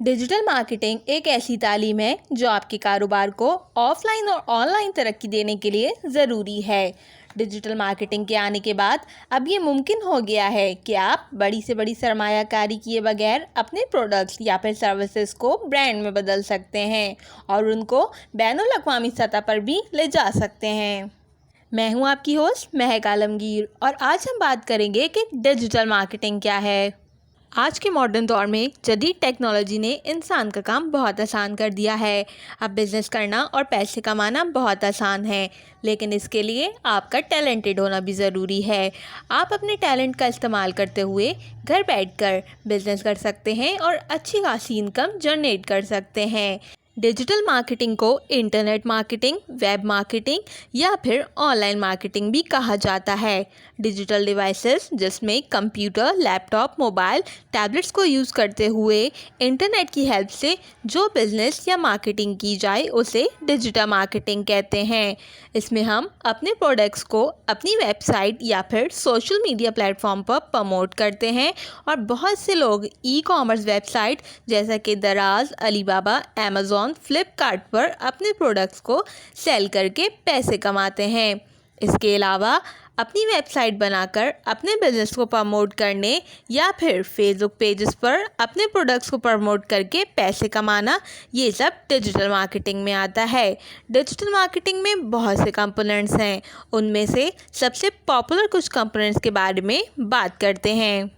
Digital marketing एक ऐसी तालीम है जो आपके कारोबार को ऑफलाइन और ऑनलाइन तरक्की देने के लिए ज़रूरी है। डिजिटल मार्केटिंग के आने के बाद अब ये मुमकिन हो गया है कि आप बड़ी से बड़ी सरमायाकारी किए बगैर अपने प्रोडक्ट्स या फिर सर्विसेज को ब्रांड में बदल सकते हैं और उनको बैनुल अक़वामी सतह पर भी ले जा सकते हैं। मैं हूं आपकी होस्ट महक आलमगीर और आज हम बात करेंगे कि डिजिटल मार्केटिंग क्या है। आज के मॉडर्न दौर में जदीद टेक्नोलॉजी ने इंसान का काम बहुत आसान कर दिया है। अब बिज़नेस करना और पैसे कमाना बहुत आसान है, लेकिन इसके लिए आपका टैलेंटेड होना भी ज़रूरी है। आप अपने टैलेंट का इस्तेमाल करते हुए घर बैठकर बिज़नेस कर सकते हैं और अच्छी खासी इनकम जनरेट कर सकते हैं। डिजिटल मार्केटिंग को इंटरनेट मार्केटिंग, वेब मार्केटिंग या फिर ऑनलाइन मार्केटिंग भी कहा जाता है। डिजिटल डिवाइसेस जिसमें कंप्यूटर, लैपटॉप, मोबाइल, टैबलेट्स को यूज़ करते हुए इंटरनेट की हेल्प से जो बिज़नेस या मार्केटिंग की जाए उसे डिजिटल मार्केटिंग कहते हैं। इसमें हम अपने प्रोडक्ट्स को अपनी वेबसाइट या फिर सोशल मीडिया प्लेटफॉर्म पर प्रमोट करते हैं और बहुत से लोग ई कॉमर्स वेबसाइट जैसा कि दराज, अलीबाबा, अमेज़ॉन, फ्लिपकार्ट पर अपने प्रोडक्ट्स को सेल करके पैसे कमाते हैं। इसके अलावा अपनी वेबसाइट बनाकर अपने बिजनेस को प्रमोट करने या फिर फेसबुक पेजेस पर अपने प्रोडक्ट्स को प्रमोट करके पैसे कमाना, ये सब डिजिटल मार्केटिंग में आता है। डिजिटल मार्केटिंग में बहुत से कंपोनेंट्स हैं, उनमें से सबसे पॉपुलर कुछ कंपोनेंट्स के बारे में बात करते हैं।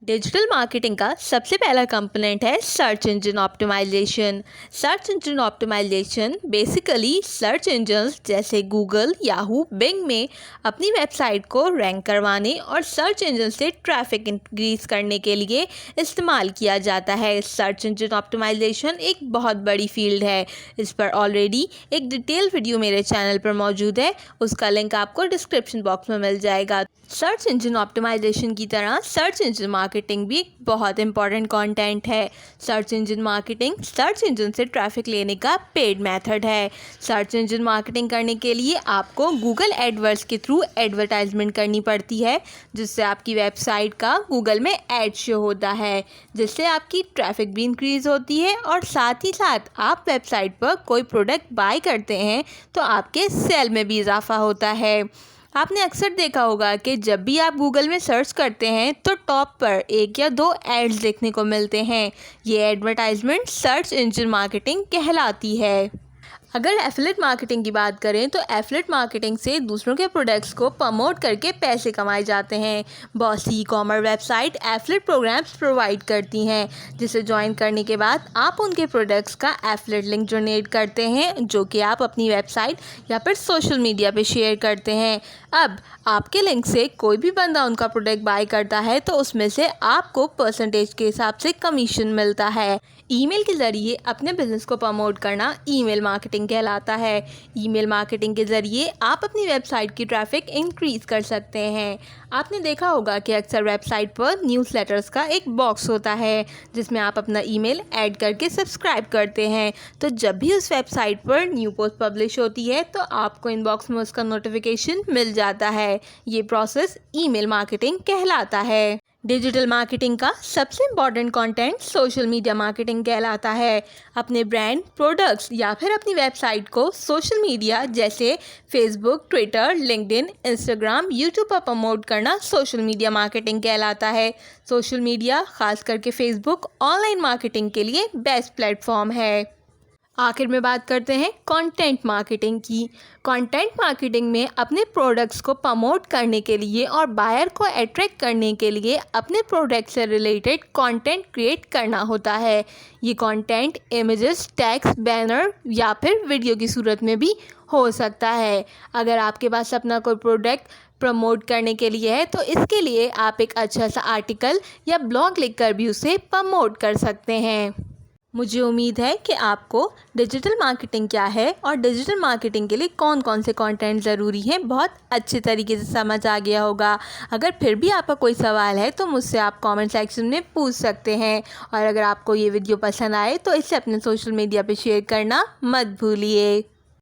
डिजिटल मार्केटिंग का सबसे पहला कंपोनेंट है search engine optimisation. Search engine optimisation basically search engines जैसे गूगल, याहू, बिंग में अपनी वेबसाइट को रैंक करवाने और सर्च इंजन से ट्रैफिक इंक्रीज करने के लिए इस्तेमाल किया जाता है। सर्च इंजन ऑप्टिमाइजेशन एक बहुत बड़ी फील्ड है। इस पर ऑलरेडी एक डिटेल वीडियो मेरे चैनल पर मौजूद है, उसका लिंक आपको डिस्क्रिप्शन बॉक्स में मिल जाएगा। सर्च इंजन ऑप्टिमाइजेशन की तरह सर्च इंजन मार्केटिंग भी बहुत इंपॉर्टेंट कंटेंट है। Search engine marketing search engine से ट्रैफिक लेने का पेड मेथड है। सर्च इंजन मार्केटिंग करने के लिए आपको गूगल एडवर्ड्स के थ्रू एडवर्टाइजमेंट करनी पड़ती है, जिससे आपकी वेबसाइट का गूगल में ऐड शो होता है, जिससे आपकी ट्रैफिक भी इंक्रीज़ होती है और साथ ही साथ आप वेबसाइट पर कोई प्रोडक्ट बाय करते हैं तो आपके सेल में भी इजाफा होता है। आपने अक्सर देखा होगा कि जब भी आप गूगल में सर्च करते हैं तो टॉप पर एक या दो एड्स देखने को मिलते हैं। ये एडवर्टाइजमेंट सर्च इंजन मार्केटिंग कहलाती है। अगर एफिलिएट मार्केटिंग की बात करें तो एफिलिएट मार्केटिंग से दूसरों के प्रोडक्ट्स को प्रमोट करके पैसे कमाए जाते हैं। बहुत सी e commerce website affiliate programs provide करती हैं, जिसे ज्वाइन करने के बाद आप उनके प्रोडक्ट्स का एफिलिएट लिंक जनरेट करते हैं, जो कि आप अपनी वेबसाइट या फिर सोशल मीडिया पे शेयर करते हैं। अब आपके लिंक से कोई भी बंदा उनका प्रोडक्ट बाय करता है तो उसमें से आपको परसेंटेज के हिसाब से कमीशन मिलता है। ईमेल के ज़रिए अपने बिजनेस को प्रमोट करना ईमेल मार्केटिंग कहलाता है। ईमेल मार्केटिंग के ज़रिए आप अपनी वेबसाइट की ट्रैफिक इंक्रीज़ कर सकते हैं। आपने देखा होगा कि अक्सर वेबसाइट पर न्यूज़लेटर्स का एक बॉक्स होता है, जिसमें आप अपना ईमेल ऐड करके सब्सक्राइब करते हैं, तो जब भी उस वेबसाइट पर न्यू पोस्ट पब्लिश होती है तो आपको इनबॉक्स में उसका नोटिफिकेशन मिल जाता है। ये प्रोसेस ईमेल मार्केटिंग कहलाता है। डिजिटल मार्केटिंग का सबसे important content social media marketing कहलाता है। अपने ब्रांड, प्रोडक्ट्स या फिर अपनी वेबसाइट को सोशल मीडिया जैसे Facebook, Twitter, LinkedIn, Instagram, YouTube पर प्रमोट करना सोशल मीडिया मार्केटिंग कहलाता है। सोशल मीडिया, खास करके फेसबुक, ऑनलाइन मार्केटिंग के लिए बेस्ट प्लेटफॉर्म है। आखिर में बात करते हैं कंटेंट मार्केटिंग की। कंटेंट मार्केटिंग में अपने प्रोडक्ट्स को प्रमोट करने के लिए और बायर को अट्रैक्ट करने के लिए अपने प्रोडक्ट से रिलेटेड कंटेंट क्रिएट करना होता है। ये कंटेंट इमेजेस, टेक्स्ट, बैनर या फिर वीडियो की सूरत में भी हो सकता है। अगर आपके पास अपना कोई प्रोडक्ट प्रमोट करने के लिए है तो इसके लिए आप एक अच्छा सा आर्टिकल या ब्लॉग लिखकर भी उसे प्रमोट कर सकते हैं। मुझे उम्मीद है कि आपको डिजिटल मार्केटिंग क्या है और डिजिटल मार्केटिंग के लिए कौन कौन से कंटेंट ज़रूरी हैं बहुत अच्छे तरीके से समझ आ गया होगा। अगर फिर भी आपका कोई सवाल है तो मुझसे आप कमेंट सेक्शन में पूछ सकते हैं, और अगर आपको ये वीडियो पसंद आए तो इसे अपने सोशल मीडिया पे शेयर करना मत भूलिए।